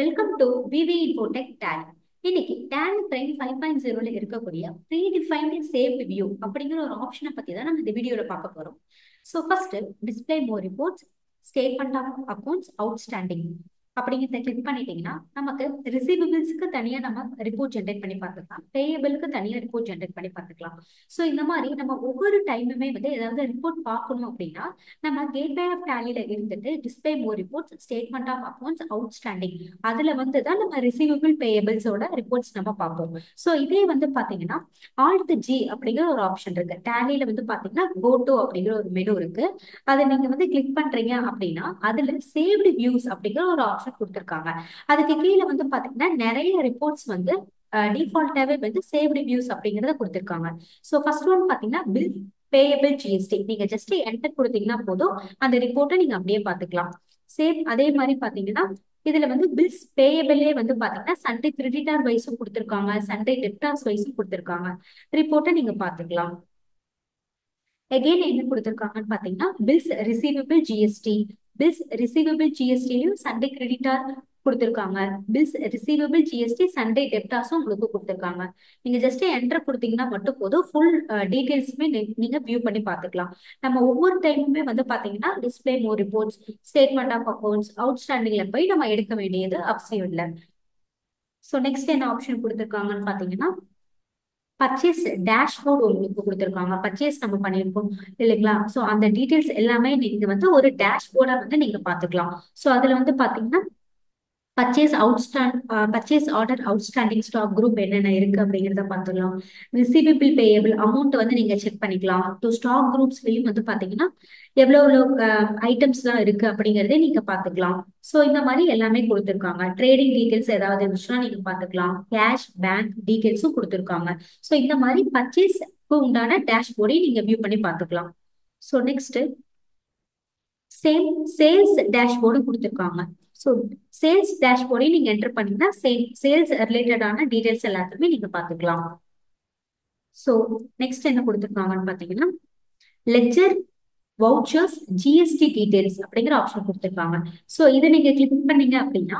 Welcome to VV infotech Tally. இன்னைக்கு Tally prime 5.0ல இருக்கக்கூடிய ப்ரீடிஃபைன்டு சேவ்டு வியூ அப்படிங்கிற ஒரு ஆப்ஷனை பத்தி தான் நம்ம இந்த வீடியோல பார்க்க போறோம். So first display more reports, statement of accounts outstanding அப்படிங்கிறத கிளிக் பண்ணிட்டீங்கன்னா நமக்கு ரிசீவபிள்ஸ்க்கு தனியா நம்ம ரிப்போர்ட் ஜென்ரேட் பண்ணி பார்த்துக்கலாம், பேயபிளுக்கு தனியா ரிப்போர்ட் ஜென்ரேட் பண்ணி பார்த்துக்கலாம். ஸோ இந்த மாதிரி நம்ம ஒவ்வொரு டைமுமே வந்து ஏதாவது ரிப்போர்ட் பார்க்கணும் அப்படின்னா நம்ம கேட்வே ஆஃப் டேலியில இருந்துட்டு display more reports, statement of accounts outstanding அதுல வந்து தான் நம்ம ரிசீவபிள் பேயபிள்ஸோட ரிப்போர்ட்ஸ் நம்ம பார்ப்போம். ஸோ இதே வந்து பாத்தீங்கன்னா ஆல்ட் ஜி அப்படிங்கிற ஒரு ஆப்ஷன் இருக்கு. டேலியில வந்து பாத்தீங்கன்னா கோ டு அப்படிங்கிற ஒரு மெனு இருக்கு. அதை நீங்க வந்து கிளிக் பண்றீங்க அப்படின்னா அதுல சேவ்டு வியூஸ் அப்படிங்கிற ஒரு ஆப்ஷன் கொடுத்துருக்காங்க. அதுக்கு கீழே வந்து பாத்தீங்கன்னா நிறைய ரிப்போர்ட்ஸ் வந்து டிஃபால்ட்டாவே வந்து சேவ்டு வியூஸ் அப்படிங்கறத கொடுத்துருக்காங்க. ஸோ ஃபர்ஸ்ட் ஒன் பாத்தீங்கன்னா பில் பேயபிள் ஜிஎஸ்டி. நீங்க ஜஸ்ட் என்டர் கொடுத்தீங்கன்னா போதும், அந்த ரிப்போர்ட்டை நீங்க அப்படியே பாத்துக்கலாம். சேம் அதே மாதிரி பாத்தீங்கன்னா இதுல வந்து பில்ஸ் பேயபிளே வந்து பாத்தீங்கன்னா சண்டே கிரெடிட்டார் வைஸும் கொடுத்துருக்காங்க, சண்டே டெப்டார்ஸ் வைஸும் கொடுத்துருக்காங்க. ரிப்போர்ட்டை நீங்க பாத்துக்கலாம். எகெயின் என்ன கொடுத்துருக்காங்கன்னு பாத்தீங்கன்னா bills receivable GST. Bills receivable ஜிஎஸ்டிலையும் சண்டே கிரெடிட்டார் கொடுத்துருக்காங்க, பில்ஸ் ரிசீவபிள் ஜிஎஸ்டி சண்டே டெப்டாஸும் உங்களுக்கு கொடுத்துருக்காங்க. நீங்க ஜஸ்ட் என்டர் கொடுத்தீங்கன்னா மட்டும் போதும், ஃபுல் டீடைல்ஸுமே நீங்க வியூ பண்ணி பார்த்துக்கலாம். நம்ம ஒவ்வொரு டைமுமே வந்து பாத்தீங்கன்னா display more reports, statement of accounts அவுட்ஸ்டாண்டிங்ல போய் நம்ம எடுக்க வேண்டியது அவசியம் இல்லை. ஸோ நெக்ஸ்ட் என்ன ஆப்ஷன் கொடுத்துருக்காங்கன்னு பாத்தீங்கன்னா பர்ச்சேஸ் டேஷ்போர்ட் உங்களுக்கு கொடுத்துருக்காங்க. பர்ச்சேஸ் நம்ம பண்ணியிருக்கோம் இல்லைங்களா? ஸோ அந்த டீடைல்ஸ் எல்லாமே நீங்க வந்து ஒரு டேஷ்போர்டா வந்து நீங்க பாத்துக்கலாம். ஸோ அதுல வந்து பாத்தீங்கன்னா purchase order outstanding stock group என்னென்ன இருக்கு அப்படிங்கிறத பார்த்துக்கலாம். ரிசீவபிள் பேயபிள் அமௌண்ட் வந்து நீங்க செக் பண்ணிக்கலாம். ஸோ ஸ்டாக் குரூப்ஸ்லயும் வந்து பாத்தீங்கன்னா எவ்வளவு ஐட்டம்ஸ் தான் இருக்கு அப்படிங்கறதே நீங்க பாத்துக்கலாம். ஸோ இந்த மாதிரி எல்லாமே கொடுத்துருக்காங்க. ட்ரேடிங் டீடைல்ஸ் ஏதாவது இருந்துச்சுன்னா நீங்க பாத்துக்கலாம். கேஷ் பேங்க் டீடைல்ஸும் கொடுத்துருக்காங்க. ஸோ இந்த மாதிரி பர்ச்சேஸ்க்கு உண்டான டேஷ்போர்டையும் நீங்க வியூ பண்ணி பாத்துக்கலாம். So next same sales dashboard கொடுத்துருக்காங்க. ஸோ சேல்ஸ் டேஷ்போர்டையும் நீங்க என்டர் பண்ணீங்கன்னா சேல்ஸ் ரிலேட்டடான டீடைல்ஸ் எல்லாத்தையுமே நீங்க பாத்துக்கலாம். ஸோ நெக்ஸ்ட் என்ன கொடுத்துருக்காங்கன்னு பாத்தீங்கன்னா லெட்ஜர் வவுச்சர்ஸ் ஜிஎஸ்டி டீடைல்ஸ் அப்படிங்கிற ஆப்ஷன் கொடுத்துருக்காங்க. ஸோ இதை நீங்க கிளிக் பண்ணீங்க அப்படின்னா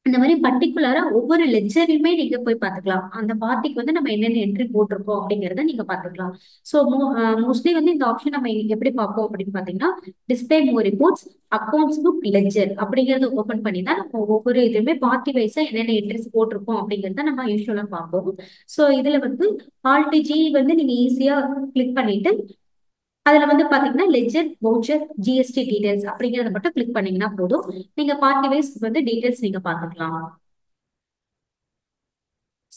இந்த மாதிரி பர்டிகுலரா ஒவ்வொரு லெட்ஜரையுமே நீங்க போய் பாத்துக்கலாம். அந்த பார்ட்டிக்கு வந்து நம்ம என்னென்ன என்ட்ரி போட்டிருக்கோம் அப்படிங்கறத நீங்க பாத்துக்கலாம். ஸோ மோஸ்ட்லி வந்து இந்த ஆப்ஷன் நம்ம எப்படி பார்ப்போம் அப்படின்னு பாத்தீங்கன்னா display more reports, accounts book, ledger அப்படிங்கறத ஓபன் பண்ணி தான் நம்ம ஒவ்வொரு இதுவுமே பார்ட்டி வைஸா என்னென்ன என்ட்ரிஸ் போட்டிருக்கோம் அப்படிங்கறத நம்ம யூஸ்வலா பார்ப்போம். ஸோ இதுல வந்து ஆல்ட் ஜி வந்து நீங்க ஈஸியா கிளிக் பண்ணிட்டு அதுல வந்து பாத்தீங்கன்னா லெட்ஜர் வவுச்சர் ஜிஎஸ்டி டீடைல்ஸ் அப்படிங்கறத மட்டும் கிளிக் பண்ணீங்கன்னா போதும், நீங்க பார்ட்டி வைஸ் வந்து டீடைல்ஸ் நீங்க பாத்துக்கலாம்.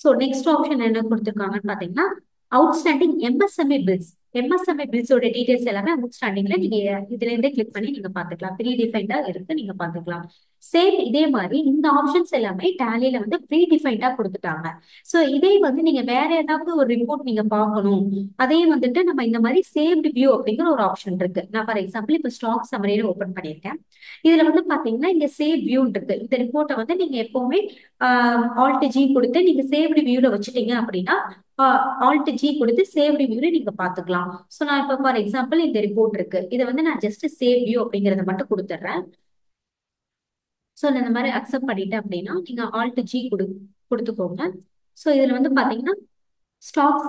ஸோ நெக்ஸ்ட் ஆப்ஷன் என்ன கொடுத்துருக்காங்கன்னு பாத்தீங்கன்னா அவுட்ஸ்டாண்டிங் எம்எஸ்எம்ஏ பில்ஸ். எம்எஸ்எம்ஏ பில்ஸோட டீடைல்ஸ் எல்லாமே அவுட்ஸ்டாண்டிங்ல நீங்க இதுல இருந்தே கிளிக் பண்ணி நீங்க பாத்துக்கலாம். ப்ரீ டிஃபைன்டா இருக்கு, நீங்க பாத்துக்கலாம். சேம் இதே மாதிரி இந்த ஆப்ஷன்ஸ் எல்லாமே டேலியில வந்து ப்ரீ டிஃபைன்டா கொடுத்துட்டாங்க. ஸோ இதே வந்து நீங்க வேற ஏதாவது ஒரு ரிப்போர்ட் நீங்க பார்க்கணும், அதே வந்துட்டு நம்ம இந்த மாதிரி சேவ்டு வியூ அப்படிங்கிற ஒரு ஆப்ஷன் இருக்கு. நான் ஃபார் எக்ஸாம்பிள் இப்போ ஸ்டாக் சம்மரியில ஓபன் பண்ணியிருக்கேன். இதுல வந்து பாத்தீங்கன்னா இங்க சேவ் வியூ இருக்கு. இந்த ரிப்போர்ட்டை வந்து நீங்க எப்பவுமே ஆல்ட் ஜி கொடுத்து நீங்க சேவ்டு வியூல வச்சுட்டீங்க அப்படின்னா ஆல்ட் ஜி கொடுத்து சேவ்டு வியூல நீங்க பாத்துக்கலாம். ஸோ நான் இப்போ ஃபார் எக்ஸாம்பிள் இந்த ரிப்போர்ட் இருக்கு, இதை வந்து நான் ஜஸ்ட் சேவ் வியூ அப்படிங்கறத மட்டும் கொடுத்துட்றேன். ஸோ இந்த மாதிரி அக்செப்ட் பண்ணிட்டேன் அப்படின்னா நீங்க ஆல்ட் ஜி கொடுத்துக்கோங்க. ஸோ இதுல வந்து பாத்தீங்கன்னா ஸ்டாக்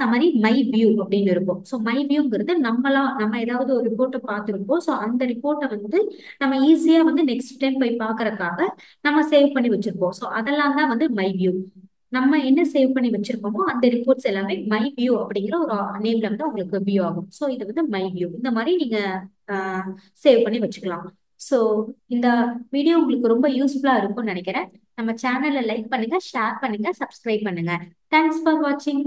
சமரி மை வியூ அப்படின்னு இருக்கும். ஸோ மை வியூங்கிறது நம்ம ஏதாவது ஒரு ரிப்போர்ட்டை பார்த்துருப்போம். ஸோ அந்த ரிப்போர்ட்டை வந்து நம்ம ஈஸியா வந்து நெக்ஸ்ட் டைம் போய் பார்க்கறதுக்காக நம்ம சேவ் பண்ணி வச்சிருப்போம். ஸோ அதெல்லாம் தான் வந்து மை வியூ. நம்ம என்ன சேவ் பண்ணி வச்சிருக்கோமோ அந்த ரிப்போர்ட்ஸ் எல்லாமே மை வியூ அப்படிங்கிற ஒரு நேம்ல வந்து உங்களுக்கு வியூ ஆகும். ஸோ இது வந்து மை வியூ. இந்த மாதிரி நீங்க சேவ் பண்ணி வச்சுக்கலாம். ஸோ இந்த வீடியோ உங்களுக்கு ரொம்ப யூஸ்ஃபுல்லா இருக்கும்னு நினைக்கிறேன். நம்ம சேனலை லைக் பண்ணுங்க, ஷேர் பண்ணுங்க, சப்ஸ்கிரைப் பண்ணுங்க. தேங்க்ஸ் ஃபார் வாட்சிங்.